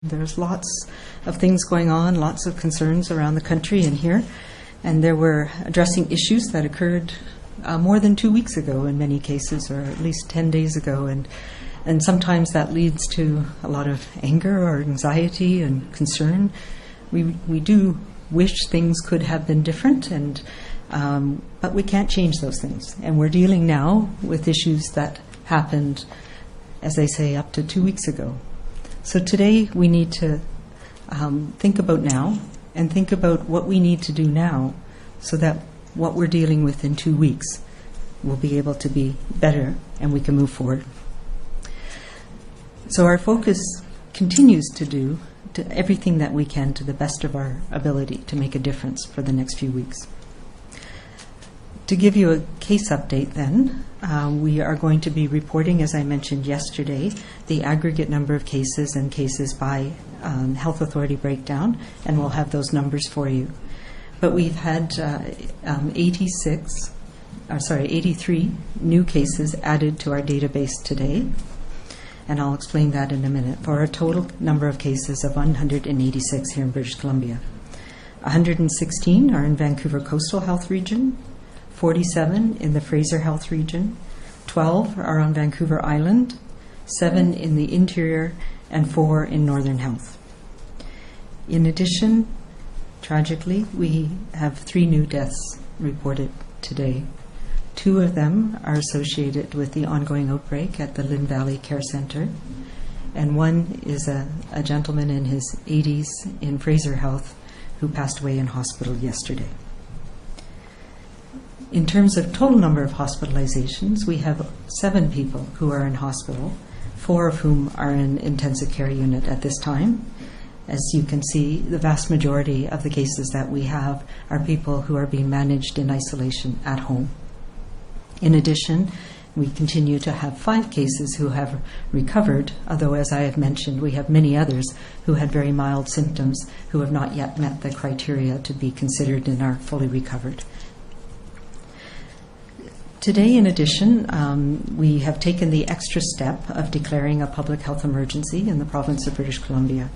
There's lots of things going on, lots of concerns around the country and here, and there were addressing issues that occurred more than 2 weeks ago in many cases, or at least 10 days ago, and sometimes that leads to a lot of anger or anxiety and concern. We do wish things could have been different, and but we can't change those things, and we're dealing now with issues that happened, as I say, up to 2 weeks ago. So today we need to think about now and think about what we need to do now so that what we're dealing with in 2 weeks will be able to be better and we can move forward. So our focus continues to do everything that we can to the best of our ability to make a difference for the next few weeks. To give you a case update then, we are going to be reporting, as I mentioned yesterday, the aggregate number of cases and cases by health authority breakdown, and we'll have those numbers for you. But we've had 83 new cases added to our database today, and I'll explain that in a minute, for a total number of cases of 186 here in British Columbia. 116 are in Vancouver Coastal Health Region, 47 in the Fraser Health Region, 12 are on Vancouver Island, 7 in the interior, and 4 in Northern Health. In addition, tragically, we have 3 new deaths reported today. 2 of them are associated with the ongoing outbreak at the Lynn Valley Care Centre, and 1 is a gentleman in his 80s in Fraser Health who passed away in hospital yesterday. In terms of total number of hospitalizations, we have 7 people who are in hospital, 4 of whom are in intensive care unit at this time. As you can see, the vast majority of the cases that we have are people who are being managed in isolation at home. In addition, we continue to have 5 cases who have recovered, although, as I have mentioned, we have many others who had very mild symptoms who have not yet met the criteria to be considered and are fully recovered. Today, in addition, we have taken the extra step of declaring a public health emergency in the province of British Columbia.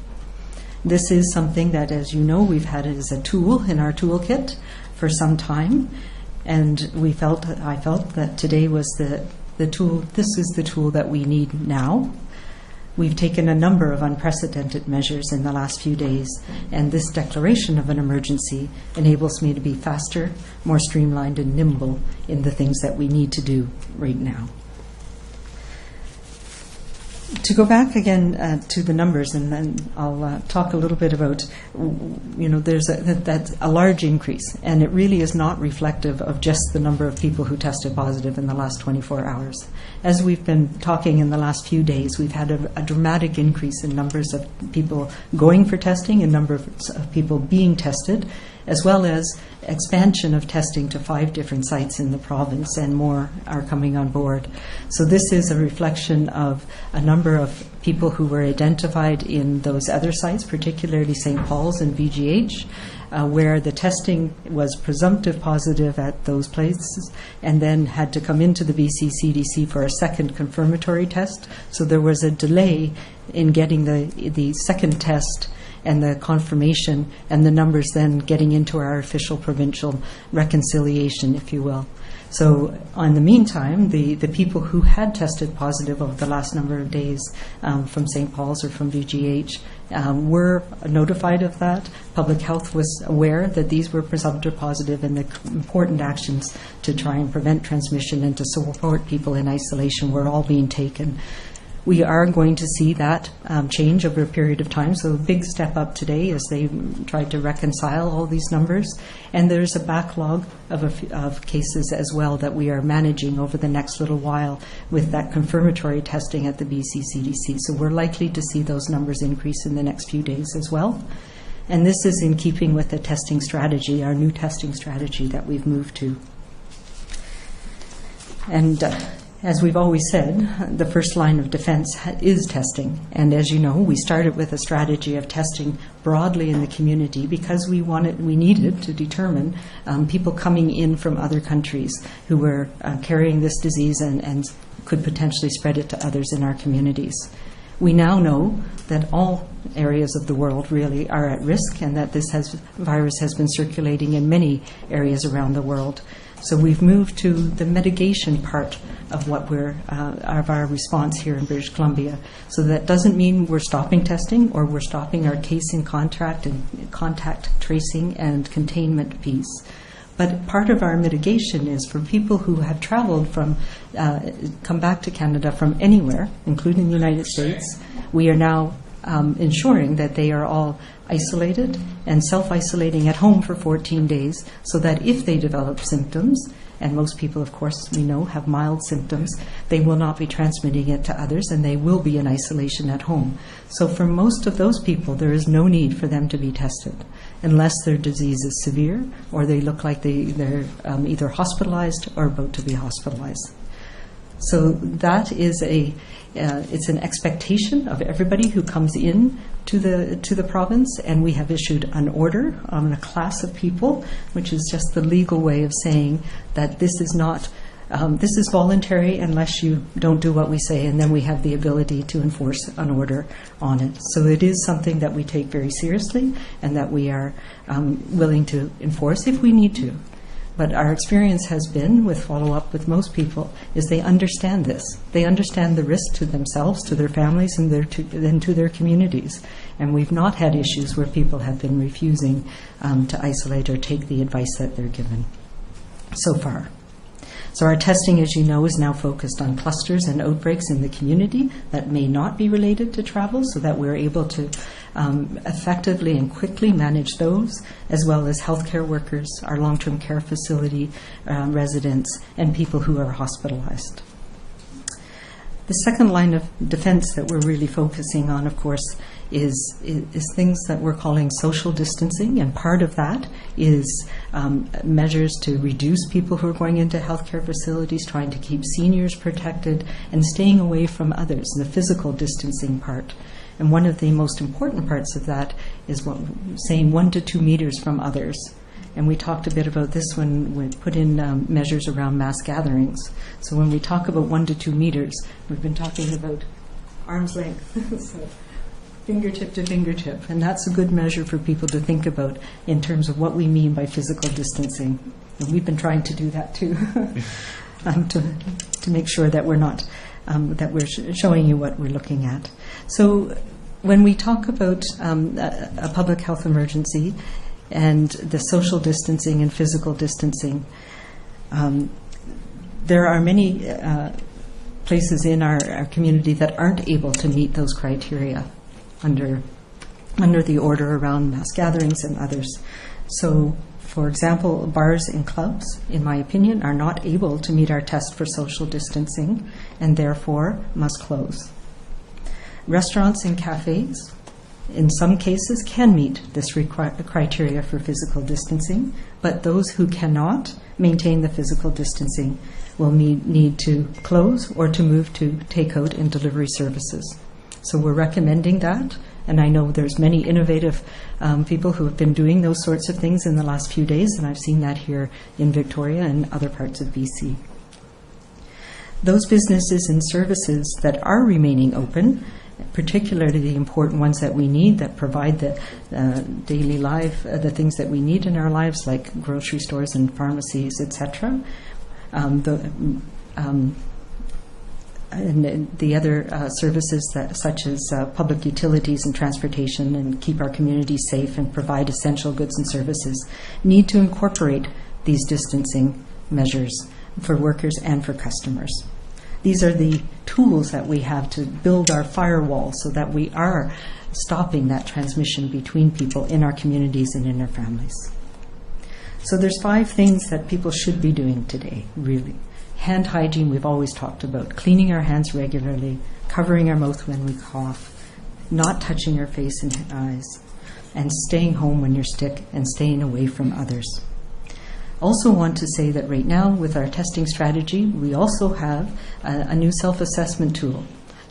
This is something that, as you know, we've had as a tool in our toolkit for some time, and I felt that today was the tool. This is the tool that we need now. We've taken a number of unprecedented measures in the last few days, and this declaration of an emergency enables me to be faster, more streamlined and nimble in the things that we need to do right now. To go back again to the numbers, and then I'll talk a little bit about, there's that's a large increase, and it really is not reflective of just the number of people who tested positive in the last 24 hours. As we've been talking in the last few days, we've had a dramatic increase in numbers of people going for testing and number of people being tested, as well as expansion of testing to 5 different sites in the province, and more are coming on board. So this is a reflection of a number of people who were identified in those other sites, particularly St. Paul's and VGH, where the testing was presumptive positive at those places and then had to come into the BC CDC for a second confirmatory test. So there was a delay in getting the second test and the confirmation, and the numbers then getting into our official provincial reconciliation, if you will. So in the meantime, the people who had tested positive over the last number of days from St. Paul's or from VGH were notified of that. Public Health was aware that these were presumptive positive, and the important actions to try and prevent transmission and to support people in isolation were all being taken. We are going to see that change over a period of time. So a big step up today as they tried to reconcile all these numbers. And there's a backlog of cases as well that we are managing over the next little while with that confirmatory testing at the BC CDC. So we're likely to see those numbers increase in the next few days as well. And this is in keeping with the testing strategy, our new testing strategy that we've moved to. And as we've always said, the first line of defense is testing. And as you know, we started with a strategy of testing broadly in the community because we needed to determine people coming in from other countries who were carrying this disease and could potentially spread it to others in our communities. We now know that all areas of the world really are at risk, and that this virus has been circulating in many areas around the world. So we've moved to the mitigation part of what of our response here in British Columbia. So that doesn't mean we're stopping testing or we're stopping our case in contact and contact tracing and containment piece. But part of our mitigation is for people who have traveled come back to Canada from anywhere, including the United States. We are now ensuring that they are all isolated and self-isolating at home for 14 days, so that if they develop symptoms, and most people, of course, we know, have mild symptoms, they will not be transmitting it to others, and they will be in isolation at home. So for most of those people, there is no need for them to be tested, unless their disease is severe or they look like they're either hospitalized or about to be hospitalized. So that is it's an expectation of everybody who comes in to the province, and we have issued an order on a class of people, which is just the legal way of saying that this is not this is voluntary unless you don't do what we say, and then we have the ability to enforce an order on it. So it is something that we take very seriously and that we are willing to enforce if we need to. But our experience has been, with follow-up with most people, is they understand this. They understand the risk to themselves, to their families, and to their communities. And we've not had issues where people have been refusing to isolate or take the advice that they're given so far. So our testing, as you know, is now focused on clusters and outbreaks in the community that may not be related to travel, so that we're able to effectively and quickly manage those, as well as healthcare workers, our long-term care facility residents, and people who are hospitalized. The second line of defense that we're really focusing on, of course, is things that we're calling social distancing, and part of that is measures to reduce people who are going into healthcare facilities, trying to keep seniors protected, and staying away from others, the physical distancing part. And one of the most important parts of that is saying 1 to 2 meters from others. And we talked a bit about this when we put in measures around mass gatherings. So when we talk about 1 to 2 meters, we've been talking about arm's length, so fingertip to fingertip. And that's a good measure for people to think about in terms of what we mean by physical distancing. And we've been trying to do that too, to make sure that we're not, that we're showing you what we're looking at. So when we talk about a public health emergency and the social distancing and physical distancing, there are many places in our community that aren't able to meet those criteria under the order around mass gatherings and others. So, for example, bars and clubs, in my opinion, are not able to meet our test for social distancing and therefore must close. Restaurants and cafes, in some cases, can meet this criteria for physical distancing, but those who cannot maintain the physical distancing will need to close or to move to takeout and delivery services. So we're recommending that, and I know there's many innovative people who have been doing those sorts of things in the last few days, and I've seen that here in Victoria and other parts of BC. Those businesses and services that are remaining open, particularly the important ones that we need, that provide the daily life, the things that we need in our lives, like grocery stores and pharmacies, etc. And the other services such as public utilities and transportation, and keep our communities safe and provide essential goods and services, need to incorporate these distancing measures for workers and for customers. These are the tools that we have to build our firewall so that we are stopping that transmission between people in our communities and in our families. So there's 5 things that people should be doing today, really. Hand hygiene, we've always talked about. Cleaning our hands regularly, covering our mouth when we cough, not touching our face and eyes, and staying home when you're sick and staying away from others. Also want to say that right now with our testing strategy, we also have a new self-assessment tool.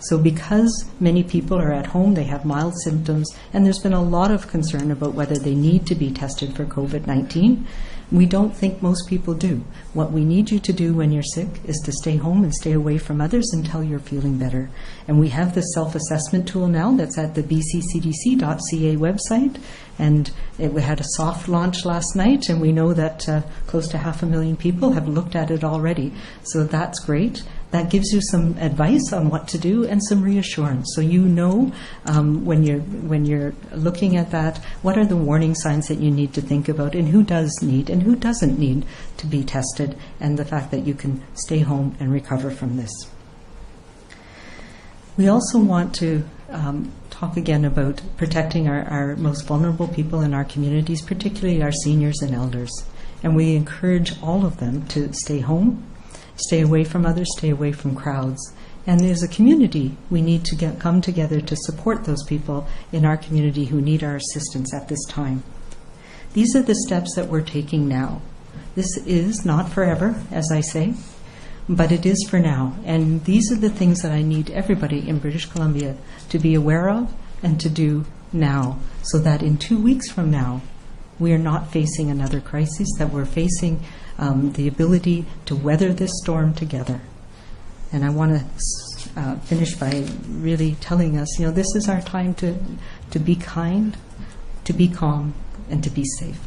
So because many people are at home, they have mild symptoms, and there's been a lot of concern about whether they need to be tested for COVID-19, we don't think most people do. What we need you to do when you're sick is to stay home and stay away from others until you're feeling better. And we have this self-assessment tool now that's at the bccdc.ca website, and we had a soft launch last night, and we know that close to 500,000 people have looked at it already. So that's great. That gives you some advice on what to do and some reassurance. So you know when you're looking at that, what are the warning signs that you need to think about, and who does need and who doesn't need to be tested, and the fact that you can stay home and recover from this. We also want to talk again about protecting our most vulnerable people in our communities, particularly our seniors and elders. And we encourage all of them to stay home, stay away from others, stay away from crowds. And as a community, we need to come together to support those people in our community who need our assistance at this time. These are the steps that we're taking now. This is not forever, as I say, but it is for now. And these are the things that I need everybody in British Columbia to be aware of and to do now, so that in 2 weeks from now, we are not facing another crisis, that we're facing the ability to weather this storm together. And I want to finish by really telling us, this is our time to be kind, to be calm, and to be safe.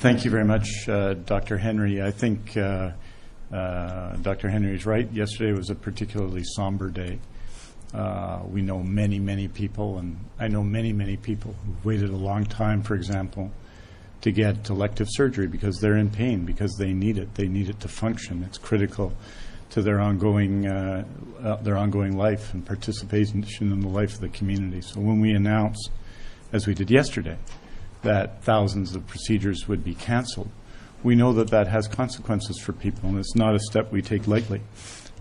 Thank you very much, Dr. Henry. I think Dr. Henry is right. Yesterday was a particularly somber day. We know many, many people, and I know many, many people who've waited a long time, for example, to get elective surgery because they're in pain, because they need it. They need it to function. It's critical to their ongoing life and participation in the life of the community. So when we announce, as we did yesterday, that thousands of procedures would be canceled, we know that that has consequences for people, and it's not a step we take lightly.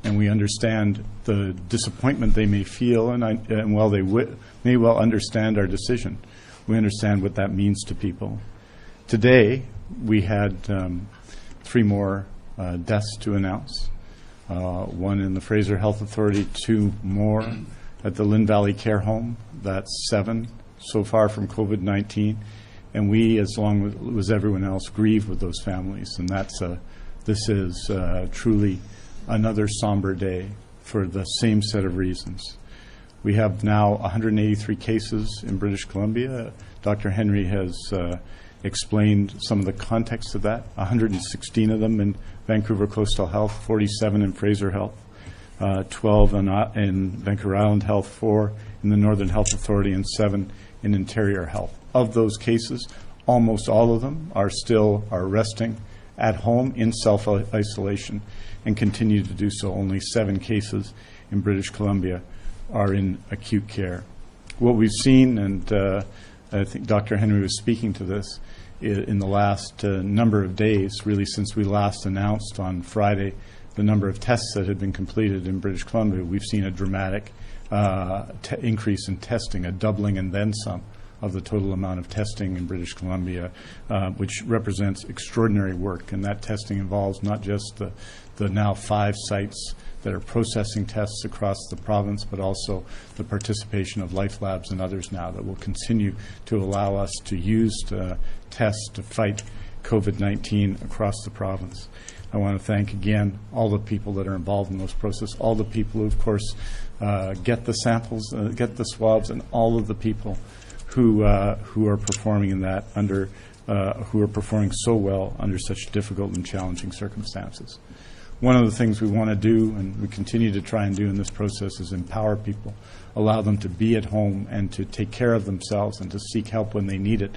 And we understand the disappointment they may feel, and while they may well understand our decision, we understand what that means to people. Today, we had 3 more deaths to announce. 1 in the Fraser Health Authority, 2 more at the Lynn Valley Care Home. That's 7 so far from COVID-19. And we, as long as everyone else, grieve with those families. And this is truly another somber day for the same set of reasons. We have now 183 cases in British Columbia. Dr. Henry has explained some of the context of that. 116 of them in Vancouver Coastal Health, 47 in Fraser Health, 12 in Vancouver Island Health, 4 in the Northern Health Authority, and 7 in Interior Health. Of those cases, almost all of them are resting at home in self-isolation and continue to do so. Only 7 cases in British Columbia are in acute care. What we've seen, and I think Dr. Henry was speaking to this, in the last number of days, really since we last announced on Friday the number of tests that had been completed in British Columbia, we've seen a dramatic increase in testing, a doubling and then some of the total amount of testing in British Columbia, which represents extraordinary work. And that testing involves not just the now 5 sites that are processing tests across the province, but also the participation of Life Labs and others now that will continue to allow us to use tests to fight COVID-19 across the province. I want to thank again all the people that are involved in this process, all the people who, of course, get the samples, get the swabs, and all of the people who are performing in that who are performing so well under such difficult and challenging circumstances. One of the things we want to do, and we continue to try and do in this process, is empower people, allow them to be at home and to take care of themselves and to seek help when they need it.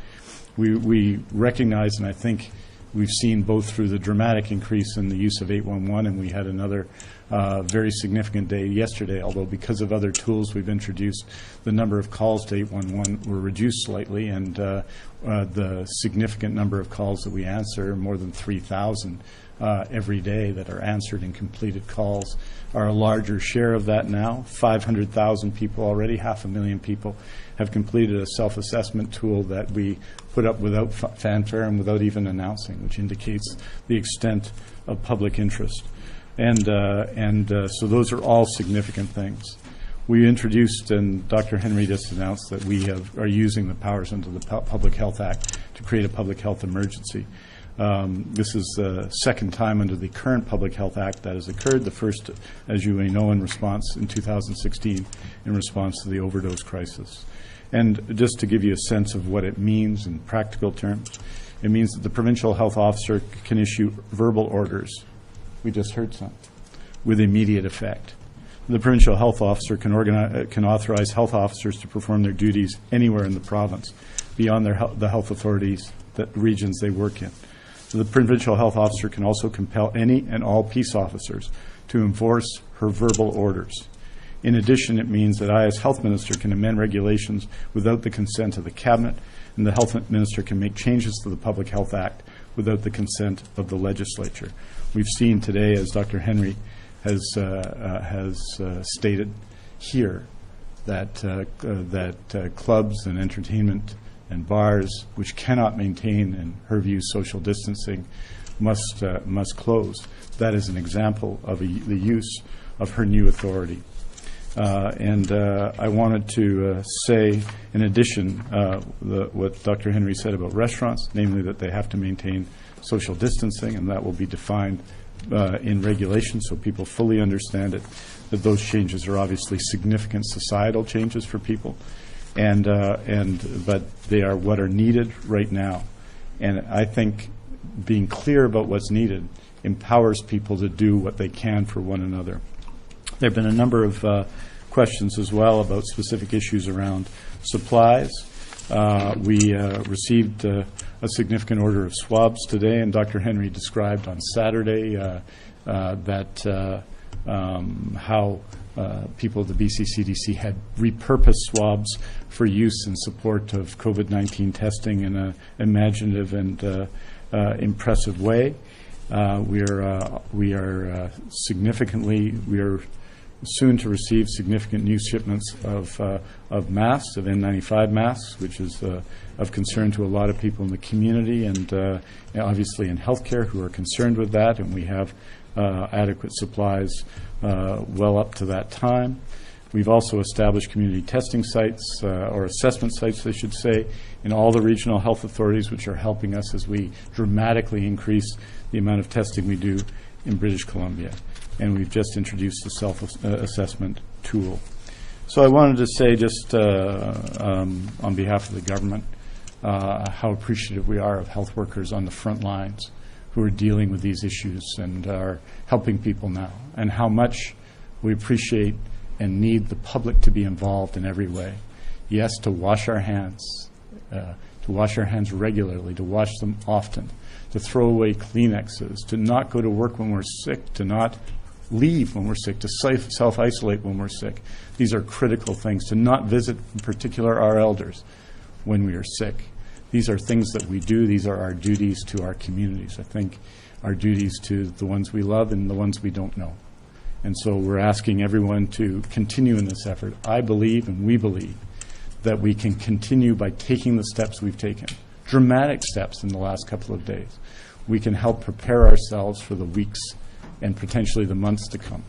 We recognize, and I think we've seen both through the dramatic increase in the use of 811, and we had another very significant day yesterday, although because of other tools we've introduced, the number of calls to 811 were reduced slightly, and the significant number of calls that we answer, more than 3,000, every day that are answered and completed calls are a larger share of that now. 500,000 people already, 500,000 people have completed a self-assessment tool that we put up without fanfare and without even announcing, which indicates the extent of public interest. And so those are all significant things. We introduced, and Dr. Henry just announced that we are using the powers under the Public Health Act to create a public health emergency. This is the second time under the current Public Health Act that has occurred. The first, as you may know, in 2016, in response to the overdose crisis. And just to give you a sense of what it means in practical terms, it means that the provincial health officer can issue verbal orders. We just heard some, with immediate effect. The provincial health officer can authorize health officers to perform their duties anywhere in the province, beyond the health authorities, the regions they work in. So the provincial health officer can also compel any and all peace officers to enforce her verbal orders. In addition, it means that I, as health minister, can amend regulations without the consent of the cabinet, and the health minister can make changes to the Public Health Act without the consent of the legislature. We've seen today, as Dr. Henry has stated here, that clubs and entertainment and bars, which cannot maintain, in her view, social distancing, must close. That is an example of the use of her new authority. And I wanted to say, in addition, what Dr. Henry said about restaurants, namely that they have to maintain social distancing, and that will be defined in regulation so people fully understand it, that those changes are obviously significant societal changes for people, but they are what are needed right now. And I think being clear about what's needed empowers people to do what they can for one another. There have been a number of questions as well about specific issues around supplies. We received a significant order of swabs today, and Dr. Henry described on Saturday how people at the BC CDC had repurposed swabs for use in support of COVID-19 testing in an imaginative and impressive way. We are soon to receive significant new shipments of masks, of N95 masks, which is of concern to a lot of people in the community and obviously in healthcare who are concerned with that, and we have adequate supplies well up to that time. We've also established community testing sites, or assessment sites, I should say, in all the regional health authorities, which are helping us as we dramatically increase the amount of testing we do in British Columbia. And we've just introduced a self-assessment tool. So I wanted to say just on behalf of the government how appreciative we are of health workers on the front lines who are dealing with these issues and are helping people now, and how much we appreciate and need the public to be involved in every way. Yes, to wash our hands regularly, to wash them often, to throw away Kleenexes, to not go to work when we're sick, to not leave when we're sick, to self-isolate when we're sick. These are critical things. To not visit, in particular, our elders when we are sick. These are things that we do. These are our duties to our communities. I think our duties to the ones we love and the ones we don't know. And so we're asking everyone to continue in this effort. I believe, and we believe, that we can continue by taking the steps we've taken, dramatic steps in the last couple of days. We can help prepare ourselves for the weeks and potentially the months to come.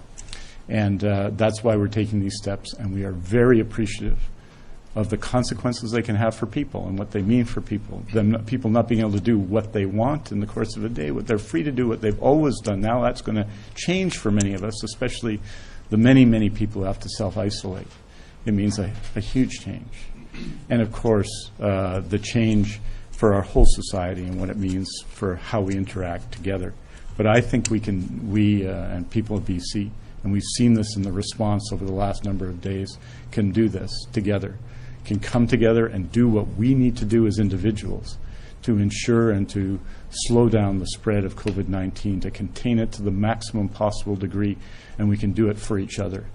And that's why we're taking these steps, and we are very appreciative of the consequences they can have for people and what they mean for people. People not being able to do what they want in the course of a day, what they're free to do, what they've always done. Now that's going to change for many of us, especially the many, many people who have to self-isolate. It means a huge change. And of course, the change for our whole society and what it means for how we interact together. But I think we and people of BC, and we've seen this in the response over the last number of days, can do this together, can come together and do what we need to do as individuals to ensure and to slow down the spread of COVID-19, to contain it to the maximum possible degree, and we can do it for each other.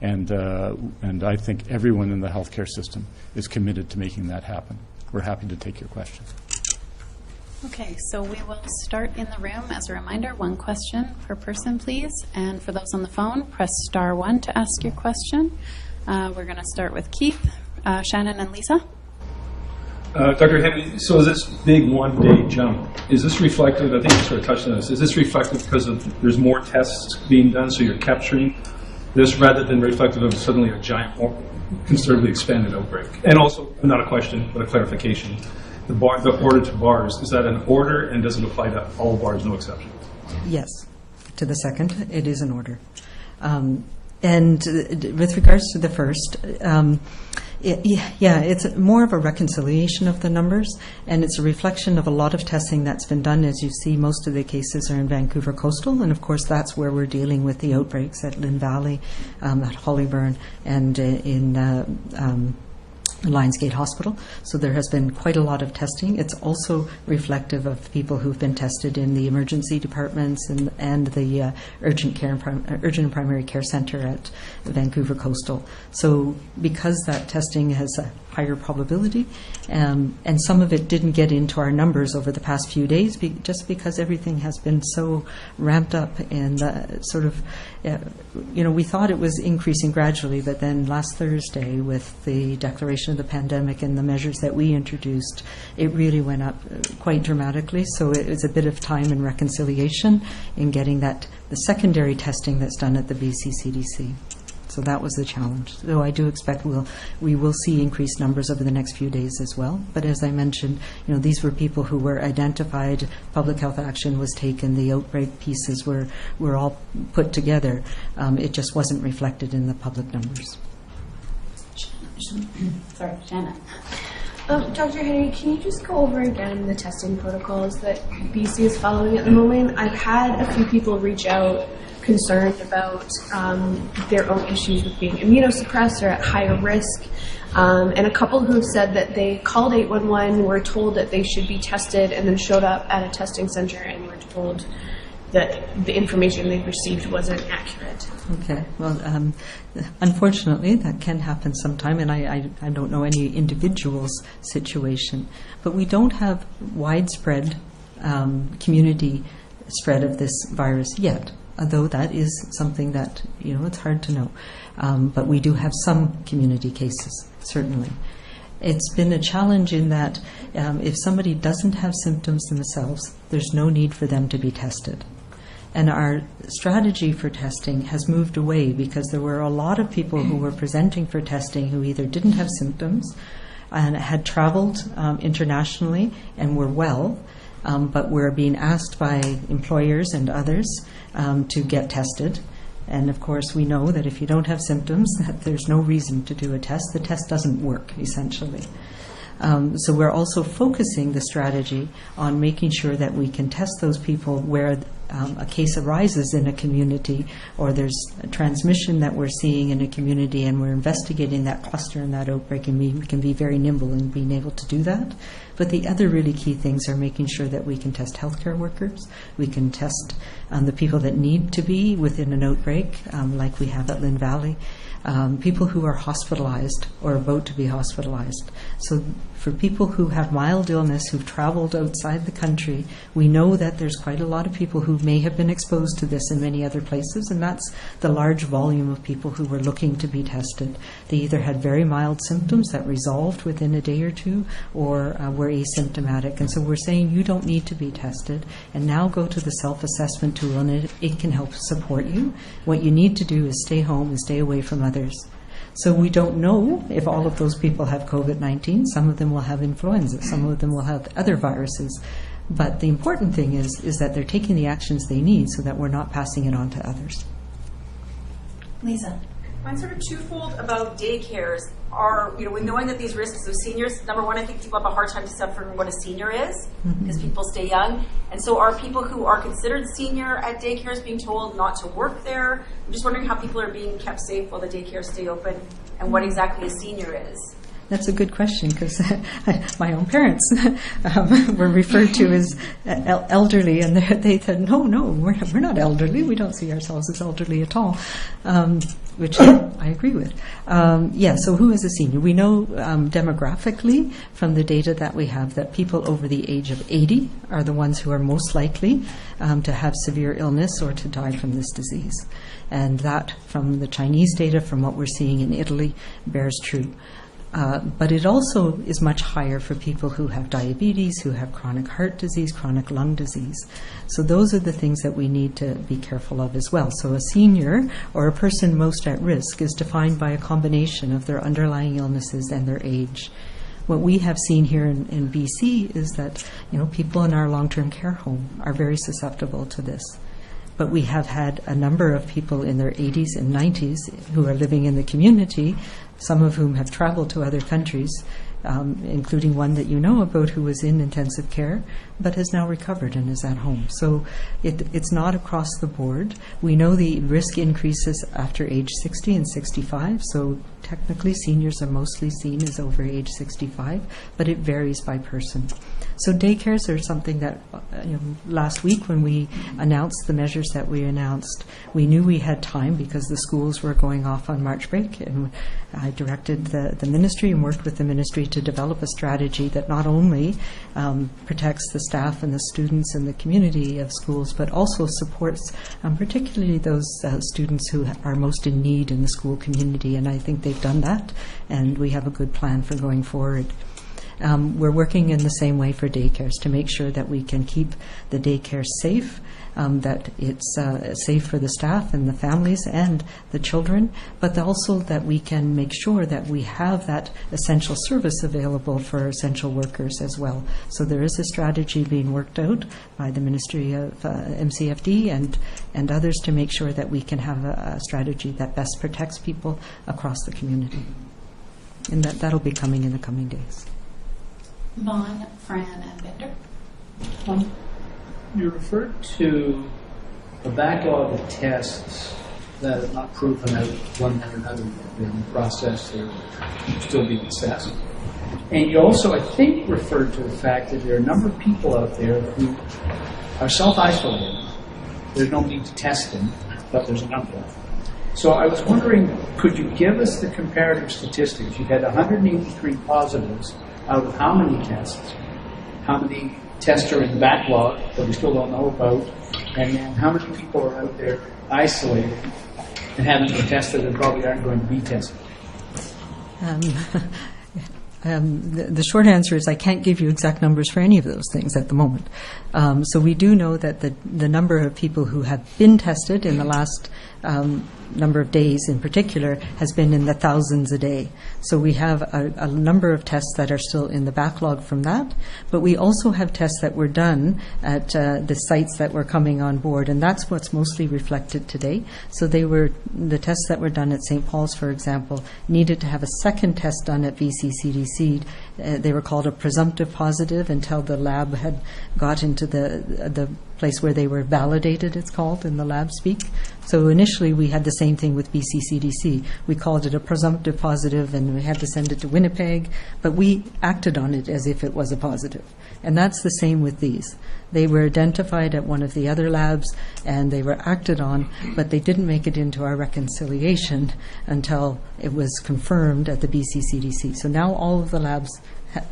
And I think everyone in the healthcare system is committed to making that happen. We're happy to take your questions. Okay, so we will start in the room. As a reminder, one question per person, please. And for those on the phone, press *1 to ask your question. We're going to start with Keith, Shannon, and Lisa. Dr. Henry, so this big one-day jump, is this reflective, I think you sort of touched on this, is this reflective because there's more tests being done, so you're capturing this rather than reflective of suddenly a giant, considerably expanded outbreak? And also, not a question, but a clarification, the order to bars, is that an order and does it apply to all bars, no exception? Yes, to the second, it is an order. And with regards to the first, it's more of a reconciliation of the numbers, and it's a reflection of a lot of testing that's been done. As you see, most of the cases are in Vancouver Coastal, and of course that's where we're dealing with the outbreaks at Lynn Valley, at Hollyburn, and in Lionsgate Hospital. So there has been quite a lot of testing. It's also reflective of people who've been tested in the emergency departments and the urgent and primary care center at Vancouver Coastal. So because that testing has a higher probability, and some of it didn't get into our numbers over the past few days just because everything has been so ramped up and we thought it was increasing gradually, but then last Thursday with the declaration of the pandemic and the measures that we introduced, it really went up quite dramatically. So it was a bit of time and reconciliation in getting the secondary testing that's done at the BC CDC. So that was the challenge. So I do expect we will see increased numbers over the next few days as well. But as I mentioned, these were people who were identified, public health action was taken, the outbreak pieces were all put together. It just wasn't reflected in the public numbers. Sorry, Shannon. Dr. Henry, can you just go over again the testing protocols that BC is following at the moment? I've had a few people reach out concerned about their own issues with being immunosuppressed or at higher risk. And a couple who said that they called 811, were told that they should be tested, and then showed up at a testing center and were told that the information they received wasn't accurate. Okay. Well, unfortunately, that can happen sometime, and I don't know any individual's situation. But we don't have widespread community spread of this virus yet, although that is something that, it's hard to know. But we do have some community cases, certainly. It's been a challenge in that if somebody doesn't have symptoms themselves, there's no need for them to be tested. And our strategy for testing has moved away because there were a lot of people who were presenting for testing who either didn't have symptoms and had traveled internationally and were well, but were being asked by employers and others to get tested. And of course, we know that if you don't have symptoms, that there's no reason to do a test. The test doesn't work, essentially. So we're also focusing the strategy on making sure that we can test those people where a case arises in a community or there's a transmission that we're seeing in a community, and we're investigating that cluster and that outbreak, and we can be very nimble in being able to do that. But the other really key things are making sure that we can test healthcare workers, we can test the people that need to be within an outbreak, like we have at Lynn Valley, people who are hospitalized or about to be hospitalized. So for people who have mild illness, who've traveled outside the country, we know that there's quite a lot of people who may have been exposed to this in many other places, and that's the large volume of people who were looking to be tested. They either had very mild symptoms that resolved within a day or two, or were asymptomatic. And so we're saying you don't need to be tested, and now go to the self-assessment tool, and it can help support you. What you need to do is stay home and stay away from others. So we don't know if all of those people have COVID-19. Some of them will have influenza. Some of them will have other viruses. But the important thing is that they're taking the actions they need so that we're not passing it on to others. Lisa. Mine's sort of twofold about daycares. With knowing that these risks of seniors, number one, I think people have a hard time deciphering what a senior is because people stay young. And so are people who are considered senior at daycares being told not to work there? I'm just wondering how people are being kept safe while the daycares stay open and what exactly a senior is. That's a good question, because my own parents were referred to as elderly, and they said, no, we're not elderly. We don't see ourselves as elderly at all, which I agree with. So who is a senior? We know demographically from the data that we have that people over the age of 80 are the ones who are most likely to have severe illness or to die from this disease. And that, from the Chinese data, from what we're seeing in Italy, bears true. But it also is much higher for people who have diabetes, who have chronic heart disease, chronic lung disease. So those are the things that we need to be careful of as well. So a senior, or a person most at risk, is defined by a combination of their underlying illnesses and their age. What we have seen here in BC is that, people in our long-term care home are very susceptible to this. But we have had a number of people in their 80s and 90s who are living in the community, some of whom have traveled to other countries, including one that you know about who was in intensive care, but has now recovered and is at home. So it's not across the board. We know the risk increases after age 60 and 65, so technically seniors are mostly seen as over age 65, but it varies by person. So daycares are something that, last week when we announced the measures that we announced, we knew we had time because the schools were going off on March break, and I directed the ministry and worked with the ministry to develop a strategy that not only protects the staff and the students and the community of schools, but also supports particularly those students who are most in need in the school community. And I think they've done that, and we have a good plan for going forward. We're working in the same way for daycares to make sure that we can keep the daycare safe, that it's safe for the staff and the families and the children, but also that we can make sure that we have that essential service available for essential workers as well. So there is a strategy being worked out by the Ministry of MCFD and others to make sure that we can have a strategy that best protects people across the community. And that'll be coming in the coming days. Vaughn, Fran, and Binder. You referred to a backlog of tests that are not proven out one way or another in the process. They're still being assessed. And you also, I think, referred to the fact that there are a number of people out there who are self-isolating. There's no need to test them, but there's a number. So I was wondering, could you give us the comparative statistics? You've had 183 positives out of how many tests? How many tests are in the backlog that we still don't know about? And then how many people are out there isolated and haven't been tested and probably aren't going to be tested? The short answer is I can't give you exact numbers for any of those things at the moment. So we do know that the number of people who have been tested in the last number of days in particular has been in the thousands a day. So we have a number of tests that are still in the backlog from that, but we also have tests that were done at the sites that were coming on board, and that's what's mostly reflected today. So the tests that were done at St. Paul's, for example, needed to have a second test done at VCCDC. They were called a presumptive positive until the lab had got into the place where they were validated, it's called, in the lab speak. So initially we had the same thing with BCCDC. We called it a presumptive positive and we had to send it to Winnipeg, but we acted on it as if it was a positive. And that's the same with these. They were identified at one of the other labs and they were acted on, but they didn't make it into our reconciliation until it was confirmed at the BCCDC. So now all of the labs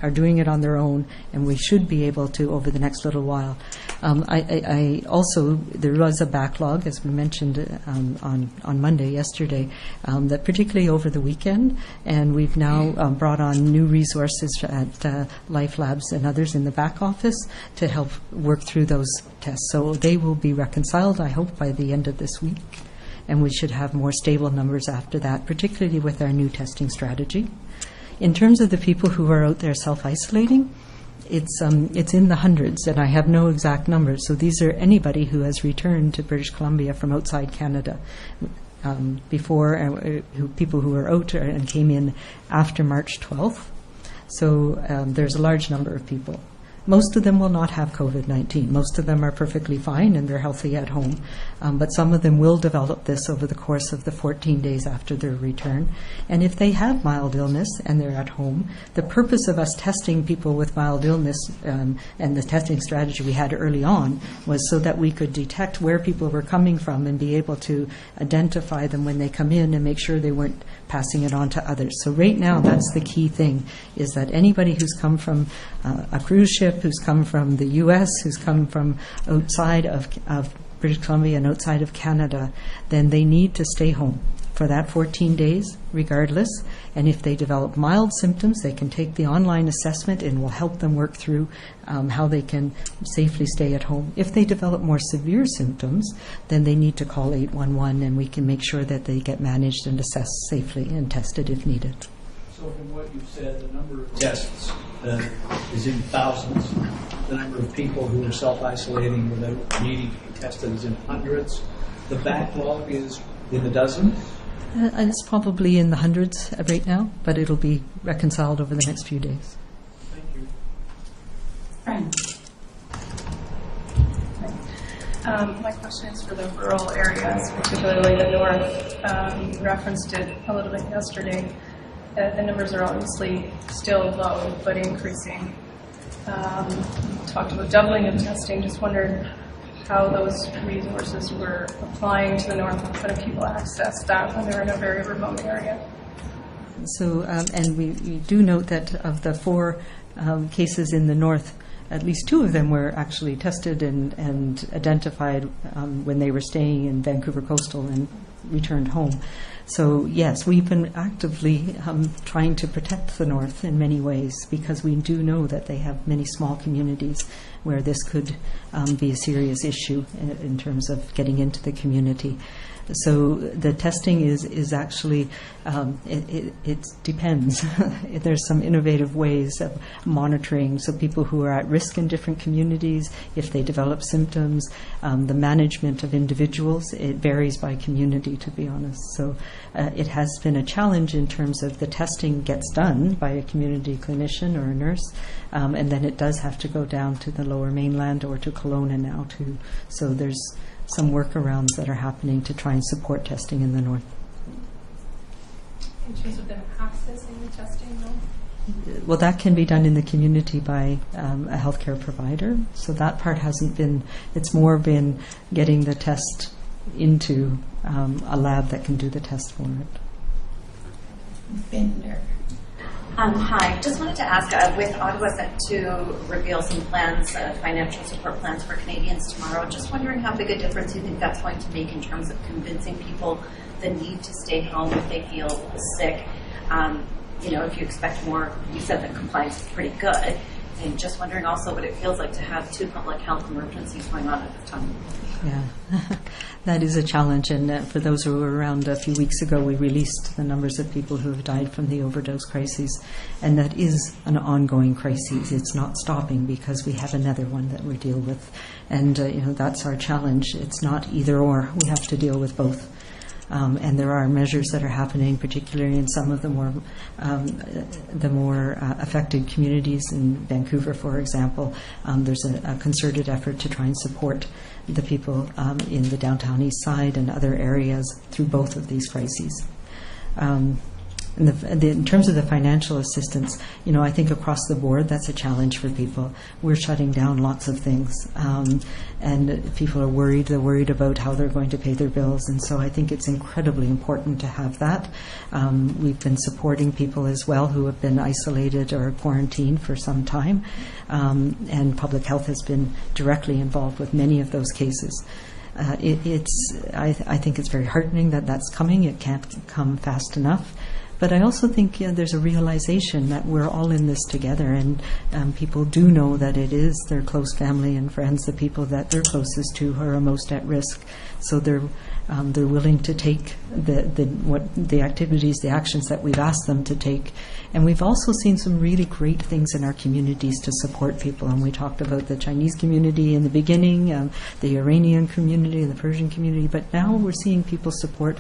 are doing it on their own, and we should be able to over the next little while. I also, there was a backlog, as we mentioned on Monday, yesterday, that particularly over the weekend, and we've now brought on new resources at Life Labs and others in the back office to help work through those tests. So they will be reconciled, I hope, by the end of this week, and we should have more stable numbers after that, particularly with our new testing strategy. In terms of the people who are out there self-isolating, it's in the hundreds, and I have no exact numbers. So these are anybody who has returned to British Columbia from outside Canada before, people who are out and came in after March 12th. So there's a large number of people. Most of them will not have COVID-19. Most of them are perfectly fine and they're healthy at home. But some of them will develop this over the course of the 14 days after their return. And if they have mild illness and they're at home, the purpose of us testing people with mild illness and the testing strategy we had early on was so that we could detect where people were coming from and be able to identify them when they come in and make sure they weren't passing it on to others. So right now, that's the key thing, is that anybody who's come from a cruise ship, who's come from the U.S., who's come from outside of British Columbia and outside of Canada, then they need to stay home for that 14 days, regardless. And if they develop mild symptoms, they can take the online assessment and will help them work through how they can safely stay at home. If they develop more severe symptoms, then they need to call 811 and we can make sure that they get managed and assessed safely and tested if needed. So from what you've said, the number of tests is in thousands. The number of people who are self-isolating without needing to be tested is in hundreds. The backlog is in the dozens. And it's probably in the hundreds right now, but it'll be reconciled over the next few days. Thank you. Fran. My question is for the rural areas, particularly the north. You referenced it a little bit yesterday. The numbers are obviously still low, but increasing. You talked about doubling of testing. Just wondered how those resources were applying to the north, and how do people access that when they're in a very remote area? So, and we do note that of the 4 cases in the north, at least 2 of them were actually tested and identified when they were staying in Vancouver Coastal and returned home. So yes, we've been actively trying to protect the north in many ways, because we do know that they have many small communities where this could be a serious issue in terms of getting into the community. So the testing is actually, it depends. There's some innovative ways of monitoring. So people who are at risk in different communities, if they develop symptoms, the management of individuals, it varies by community, to be honest. So it has been a challenge in terms of the testing gets done by a community clinician or a nurse, and then it does have to go down to the Lower Mainland or to Kelowna now too. So there's some workarounds that are happening to try and support testing in the north. In terms of them accessing the testing, though? Well, that can be done in the community by a healthcare provider. So that part hasn't been, it's more been getting the test into a lab that can do the test for it. Binder. Hi, just wanted to ask, with Ottawa set to reveal some plans, financial support plans for Canadians tomorrow, just wondering how big a difference you think that's going to make in terms of convincing people the need to stay home if they feel sick. If you expect more, you said that compliance is pretty good. And just wondering also what it feels like to have 2 public health emergencies going on at the time. Yeah, that is a challenge. And for those who were around a few weeks ago, we released the numbers of people who have died from the overdose crises. And that is an ongoing crisis. It's not stopping because we have another one that we deal with. And, that's our challenge. It's not either or. We have to deal with both. And there are measures that are happening, particularly in some of the more affected communities in Vancouver, for example. There's a concerted effort to try and support the people in the downtown east side and other areas through both of these crises. In terms of the financial assistance, I think across the board that's a challenge for people. We're shutting down lots of things, and people are worried. They're worried about how they're going to pay their bills, and so I think it's incredibly important to have that. We've been supporting people as well who have been isolated or quarantined for some time, and public health has been directly involved with many of those cases. I think it's very heartening that that's coming. It can't come fast enough. But I also think there's a realization that we're all in this together, and people do know that it is their close family and friends, the people that they're closest to, who are most at risk. So they're They're willing to take the activities, the actions that we've asked them to take. And we've also seen some really great things in our communities to support people. And we talked about the Chinese community in the beginning, the Iranian community, the Persian community. But now we're seeing people support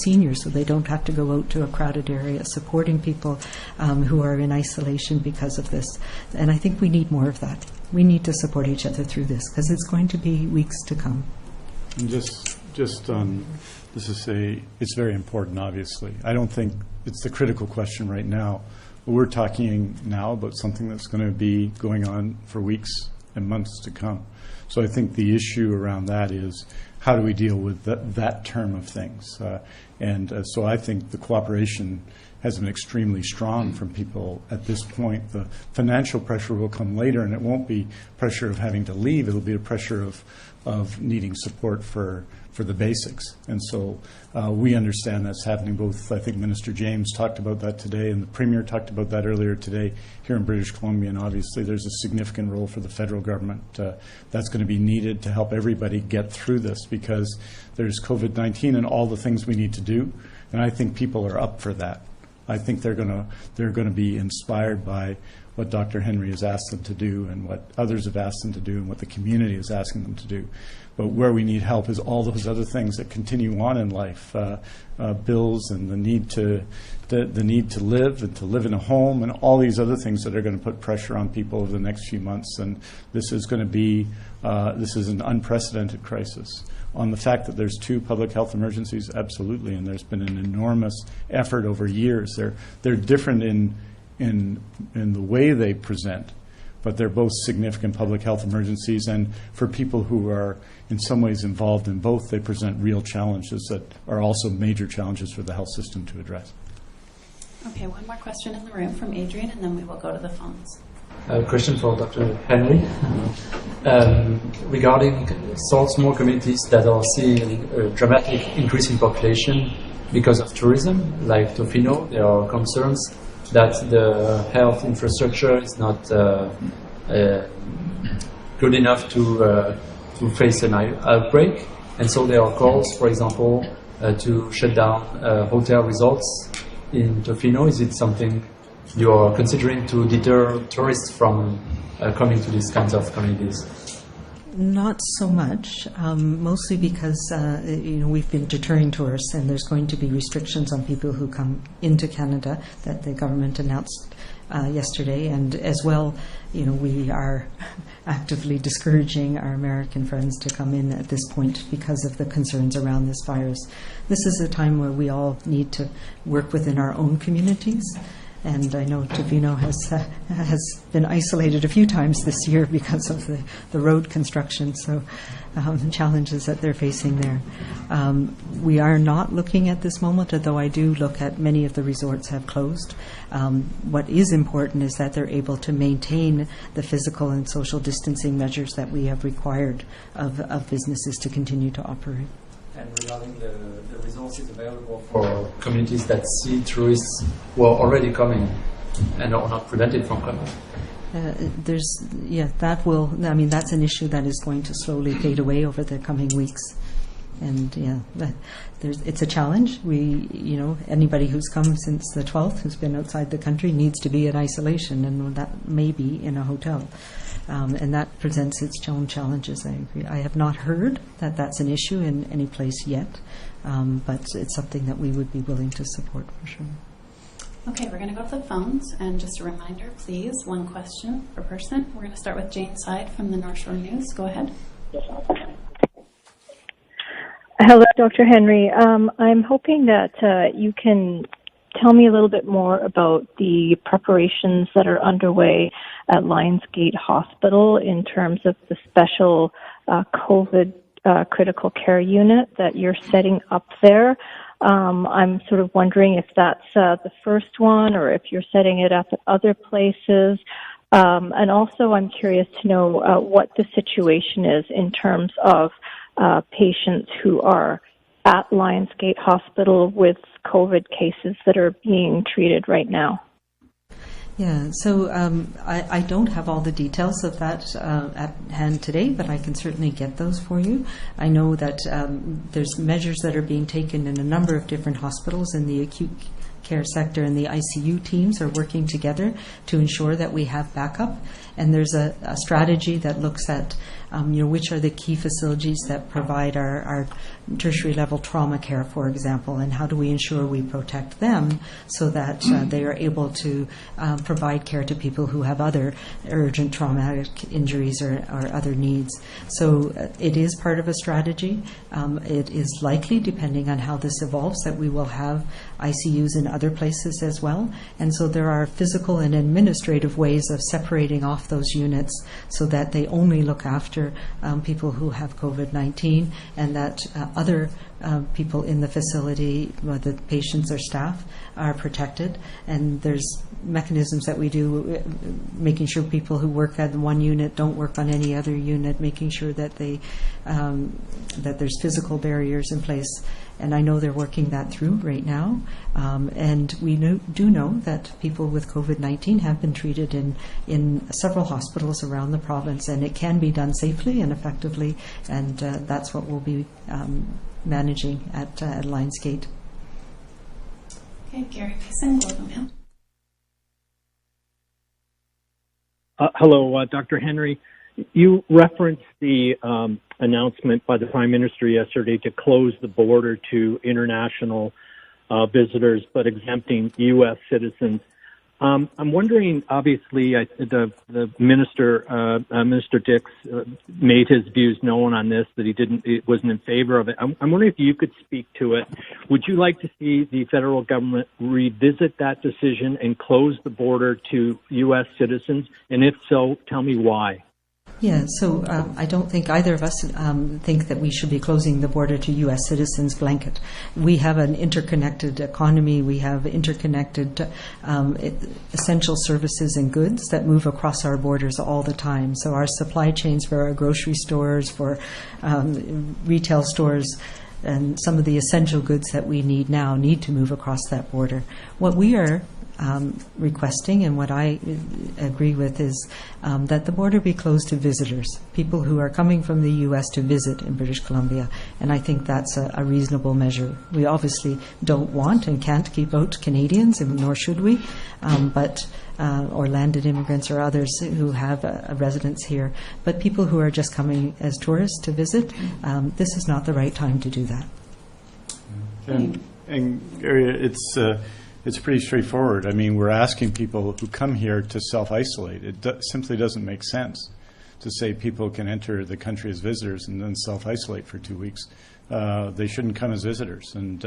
seniors so they don't have to go out to a crowded area, supporting people who are in isolation because of this. And I think we need more of that. We need to support each other through this because it's going to be weeks to come. And just on this to say it's very important, obviously. I don't think it's the critical question right now. We're talking now about something that's going to be going on for weeks and months to come. So I think the issue around that is how do we deal with that term of things? So I think the cooperation has been extremely strong from people at this point. The financial pressure will come later, and it won't be pressure of having to leave. It'll be a pressure of needing support for the basics. And so we understand that's happening. Both, I think Minister James talked about that today, and the Premier talked about that earlier today here in British Columbia. And obviously there's a significant role for the federal government that's going to be needed to help everybody get through this, because there's COVID-19 and all the things we need to do. And I think people are up for that. I think they're going to be inspired by what Dr. Henry has asked them to do and what others have asked them to do and what the community is asking them to do. But where we need help is all those other things that continue on in life, bills and the need to live and to live in a home and all these other things that are going to put pressure on people over the next few months. And this is going to be this is an unprecedented crisis. On the fact that there's 2 public health emergencies, absolutely, and there's been an enormous effort over years. They're different in the way they present, but they're both significant public health emergencies. And for people who are in some ways involved in both, they present real challenges that are also major challenges for the health system to address. Okay, one more question in the room from Adrian, and then we will go to the phones. A question for Dr. Henry. Regarding small communities that are seeing a dramatic increase in population because of tourism, like Tofino, there are concerns that the health infrastructure is not good enough to face an outbreak. And so there are calls, for example, to shut down hotel resorts in Tofino. Is it something you are considering to deter tourists from coming to these kinds of communities? Not so much, mostly because we've been deterring tourists, and there's going to be restrictions on people who come into Canada that the government announced yesterday, and as well, we are actively discouraging our American friends to come in at this point because of the concerns around this virus. This is a time where we all need to work within our own communities. And I know Tofino has been isolated a few times this year because of the road construction, so challenges that they're facing there. We are not looking at this moment, although I do look at many of the resorts have closed. What is important is that they're able to maintain the physical and social distancing measures that we have required of businesses to continue to operate. And regarding the resources available for communities that see tourists who are already coming and are not prevented from coming? That's an issue that is going to slowly fade away over the coming weeks. And it's a challenge. Anybody who's come since the 12th, who's been outside the country, needs to be in isolation, and that may be in a hotel. And that presents its own challenges, I agree. I have not heard that that's an issue in any place yet, but it's something that we would be willing to support for sure. Okay, we're going to go to the phones, and just a reminder, please, one question per person. We're going to start with Jane Side from the North Shore News. Go ahead. Hello, Dr. Henry. I'm hoping that you can tell me a little bit more about the preparations that are underway at Lionsgate Hospital in terms of the special COVID critical care unit that you're setting up there. I'm sort of wondering if that's the first one or if you're setting it up at other places. And also I'm curious to know what the situation is in terms of patients who are at Lionsgate Hospital with COVID cases that are being treated right now. Yeah, so I don't have all the details of that at hand today, but I can certainly get those for you. I know that there's measures that are being taken in a number of different hospitals in the acute care sector, and the ICU teams are working together to ensure that we have backup. And there's a strategy that looks at which are the key facilities that provide our tertiary level trauma care, for example, and how do we ensure we protect them so that they are able to provide care to people who have other urgent traumatic injuries or other needs. So it is part of a strategy. It is likely, depending on how this evolves, that we will have ICUs in other places as well. And so there are physical and administrative ways of separating off those units so that they only look after people who have COVID-19, and that other people in the facility, whether patients or staff, are protected. And there's mechanisms that we do, making sure people who work at one unit don't work on any other unit, making sure that they that there's physical barriers in place. And I know they're working that through right now. And we do know that people with COVID-19 have been treated in several hospitals around the province, and it can be done safely and effectively, and that's what we'll be managing at Lionsgate. Okay, Gary Mason, Globe and Mail. Hello, Dr. Henry. You referenced the announcement by the Prime Minister yesterday to close the border to international visitors, but exempting U.S. citizens. I'm wondering, obviously, the Minister, Minister Dix, made his views known on this, that he wasn't in favor of it. I'm wondering if you could speak to it. Would you like to see the federal government revisit that decision and close the border to U.S. citizens? And if so, tell me why. Yeah, so I don't think either of us think that we should be closing the border to U.S. citizens blanket. We have an interconnected economy. We have interconnected essential services and goods that move across our borders all the time. So our supply chains for our grocery stores, for retail stores, and some of the essential goods that we need now need to move across that border. What we are requesting, and what I agree with, is that the border be closed to visitors, people who are coming from the U.S. to visit in British Columbia, and I think that's a reasonable measure. We obviously don't want and can't keep out Canadians, and nor should we, or landed immigrants or others who have a residence here, but people who are just coming as tourists to visit, this is not the right time to do that. And Gary, it's pretty straightforward. I mean, we're asking people who come here to self-isolate. It simply doesn't make sense to say people can enter the country as visitors and then self-isolate for 2 weeks. They shouldn't come as visitors. And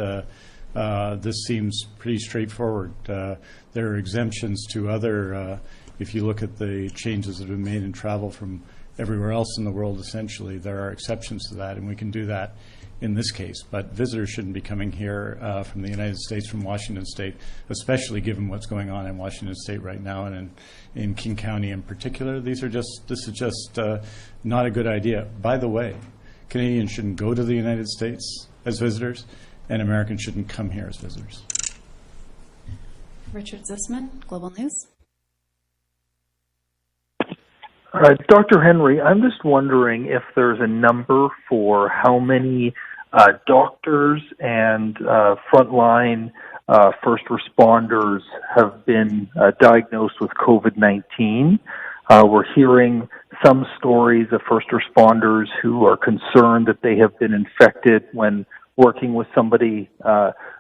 this seems pretty straightforward. There are exemptions to other, if you look at the changes that have been made in travel from everywhere else in the world, essentially, there are exceptions to that, and we can do that in this case. But visitors shouldn't be coming here from the United States, from Washington State, especially given what's going on in Washington State right now, and in King County in particular. This is just not a good idea. By the way, Canadians shouldn't go to the United States as visitors, and Americans shouldn't come here as visitors. Richard Zisman, Global News. Dr. Henry, I'm just wondering if there's a number for how many doctors and frontline first responders have been diagnosed with COVID-19. We're hearing some stories of first responders who are concerned that they have been infected when working with somebody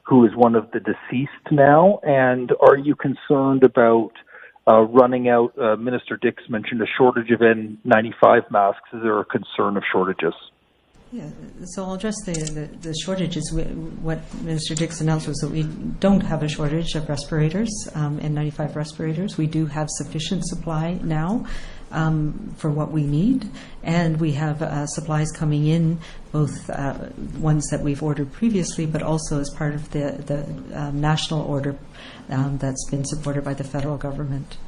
who is one of the deceased now. And are you concerned about running out? Minister Dix mentioned a shortage of N95 masks. Is there a concern of shortages? Yeah, so I'll address the shortages. What Minister Dix announced was that we don't have a shortage of respirators, N95 respirators. We do have sufficient supply now for what we need, and we have supplies coming in, both ones that we've ordered previously, but also as part of the national order that's been supported by the federal government.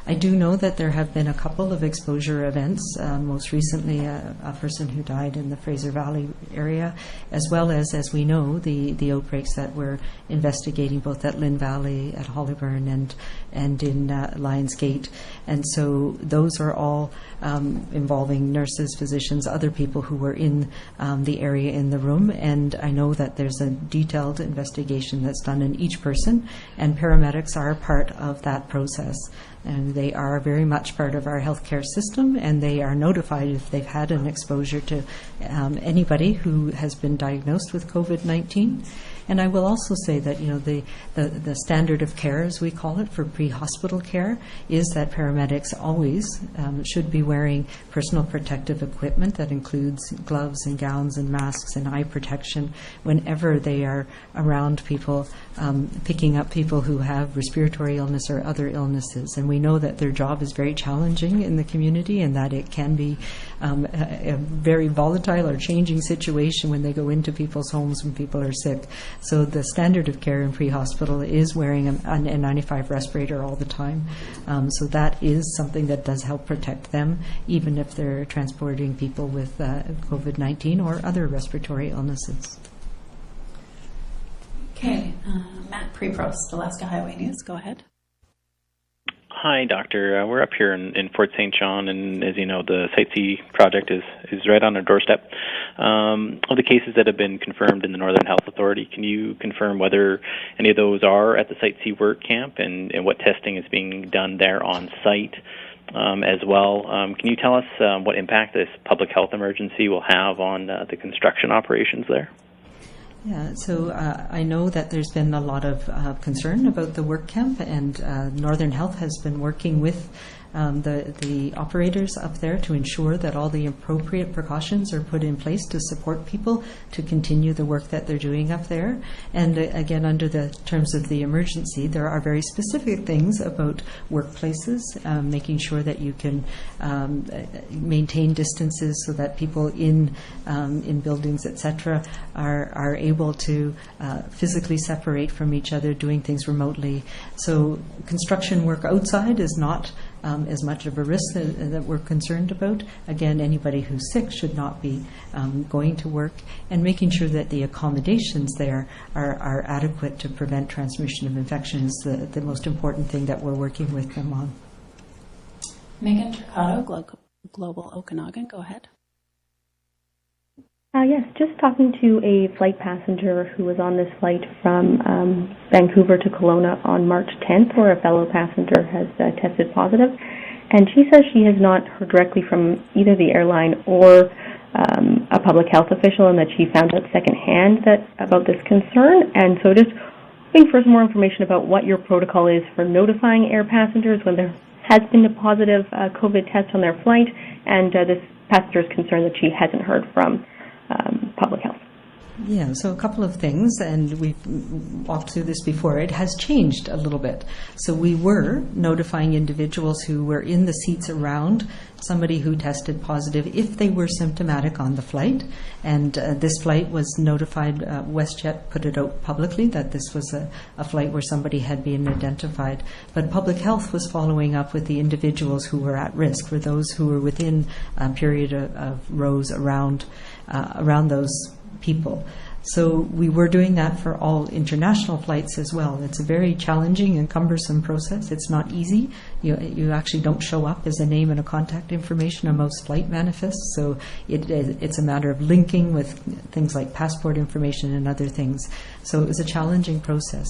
I do know that there have been a couple of exposure events, most recently a person who died in the Fraser Valley area, as well as we know, the outbreaks that we're investigating both at Lynn Valley, at Hollyburn, and in Lions Gate. And so those are all involving nurses, physicians, other people who were in the area in the room. And I know that there's a detailed investigation that's done in each person, and paramedics are part of that process. And they are very much part of our healthcare system, and they are notified if they've had an exposure to anybody who has been diagnosed with COVID-19. And I will also say that, the standard of care, as we call it, for pre-hospital care is that paramedics always should be wearing personal protective equipment that includes gloves and gowns and masks and eye protection whenever they are around people, picking up people who have respiratory illness or other illnesses. And we know that their job is very challenging in the community, and that it can be a very volatile or changing situation when they go into people's homes when people are sick. So the standard of care in pre-hospital is wearing an N95 respirator all the time. So that is something that does help protect them, even if they're transporting people with COVID-19 or other respiratory illnesses. Okay, Matt Preprost, Alaska Highway News, go ahead. Hi, Doctor. We're up here in Fort St. John, and as you know, the Site C project is right on our doorstep. Of the cases that have been confirmed in the Northern Health Authority, can you confirm whether any of those are at the Site C work camp and what testing is being done there on site as well? Can you tell us what impact this public health emergency will have on the construction operations there? Yeah, so I know that there's been a lot of concern about the work camp, and Northern Health has been working with the operators up there to ensure that all the appropriate precautions are put in place to support people to continue the work that they're doing up there. And again, under the terms of the emergency, there are very specific things about workplaces, making sure that you can maintain distances so that people in buildings, etc., are able to physically separate from each other, doing things remotely. So construction work outside is not as much of a risk that we're concerned about. Again, anybody who's sick should not be going to work, and making sure that the accommodations there are adequate to prevent transmission of infection is the most important thing that we're working with them on. Megan Turcotto, Global Okanagan, go ahead. Yes, just talking to a flight passenger who was on this flight from Vancouver to Kelowna on March 10th, where a fellow passenger has tested positive. And she says she has not heard directly from either the airline or a public health official, and that she found out secondhand about this concern. And so just looking for some more information about what your protocol is for notifying air passengers when there has been a positive COVID test on their flight, and this passenger is concerned that she hasn't heard from public health. Yeah, so a couple of things, and we've walked through this before. It has changed a little bit. So we were notifying individuals who were in the seats around somebody who tested positive if they were symptomatic on the flight. And this flight was notified, WestJet put it out publicly that this was a flight where somebody had been identified. But public health was following up with the individuals who were at risk, for those who were within a period of rows around those people. So we were doing that for all international flights as well. It's a very challenging and cumbersome process. It's not easy. You actually don't show up as a name and a contact information on most flight manifests. So it's a matter of linking with things like passport information and other things. So it was a challenging process.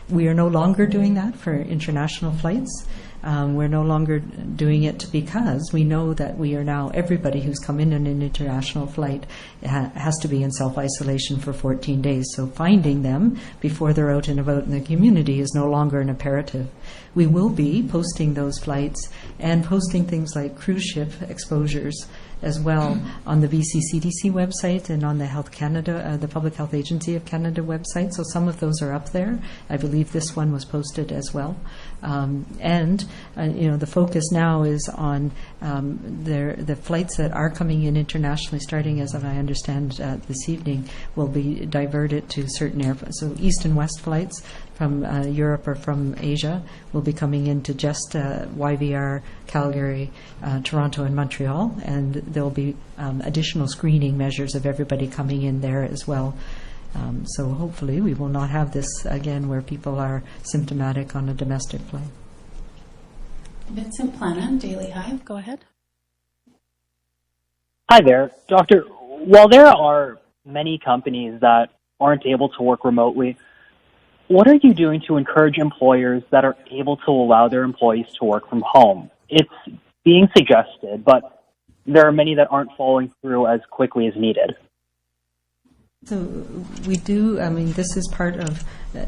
We are no longer doing that for international flights. We're no longer doing it because we know that we are now, everybody who's come in an international flight has to be in self-isolation for 14 days. So finding them before they're out and about in the community is no longer an imperative. We will be posting those flights and posting things like cruise ship exposures as well on the BC CDC website and on the Health Canada, the Public Health Agency of Canada website. So some of those are up there. I believe this one was posted as well. The focus now is on the flights that are coming in internationally, starting, as I understand this evening, will be diverted to certain airports. So east and west flights from Europe or from Asia will be coming into just YVR, Calgary, Toronto, and Montreal, and there will be additional screening measures of everybody coming in there as well. So hopefully we will not have this again where people are symptomatic on a domestic flight. Vincent Plana, Daily Hive, go ahead. Hi there, Doctor. While there are many companies that aren't able to work remotely, what are you doing to encourage employers that are able to allow their employees to work from home? It's being suggested, but there are many that aren't following through as quickly as needed. So we do, this is part of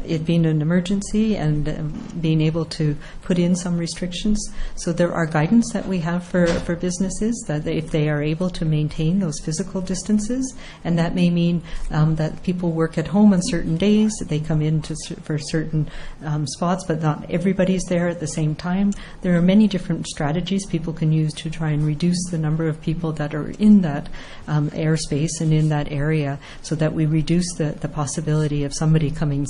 it being an emergency and being able to put in some restrictions. So there are guidance that we have for businesses that if they are able to maintain those physical distances, and that may mean that people work at home on certain days, that they come in for certain spots, but not everybody's there at the same time. There are many different strategies people can use to try and reduce the number of people that are in that airspace and in that area, so that we reduce the possibility of somebody coming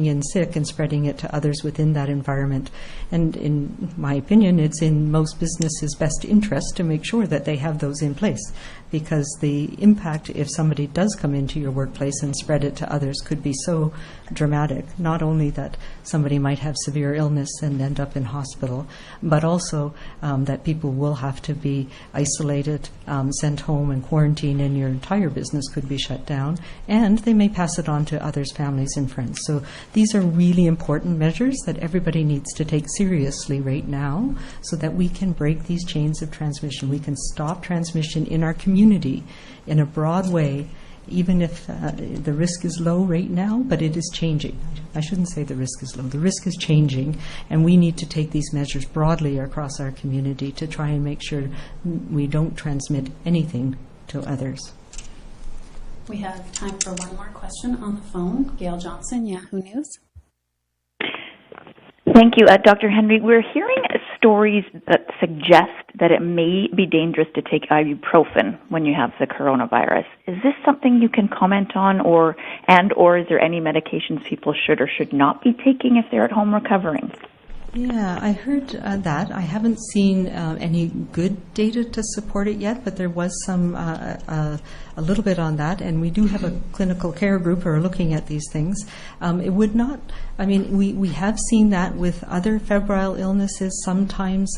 in sick and spreading it to others within that environment. And in my opinion, it's in most businesses' best interest to make sure that they have those in place, because the impact if somebody does come into your workplace and spread it to others could be so dramatic. Not only that somebody might have severe illness and end up in hospital, but also that people will have to be isolated, sent home and quarantined, and your entire business could be shut down, and they may pass it on to others, families and friends. So these are really important measures that everybody needs to take seriously right now, so that we can break these chains of transmission. We can stop transmission in our community in a broad way, even if the risk is low right now, but it is changing. I shouldn't say the risk is low. The risk is changing, and we need to take these measures broadly across our community to try and make sure we don't transmit anything to others. We have time for one more question on the phone. Gail Johnson, Yahoo News. Thank you. Dr. Henry, we're hearing stories that suggest that it may be dangerous to take ibuprofen when you have the coronavirus. Is this something you can comment on, or is there any medications people should or should not be taking if they're at home recovering? Yeah, I heard that. I haven't seen any good data to support it yet, but there was some a little bit on that, and we do have a clinical care group who are looking at these things. It would not, we have seen that with other febrile illnesses. Sometimes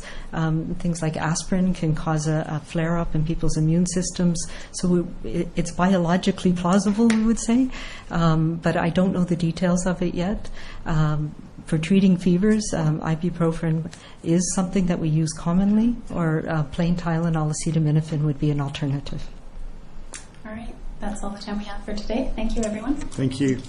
things like aspirin can cause a flare-up in people's immune systems, so it's biologically plausible, we would say, but I don't know the details of it yet. For treating fevers, ibuprofen is something that we use commonly, or plain Tylenol acetaminophen would be an alternative. All right, that's all the time we have for today. Thank you, everyone. Thank you.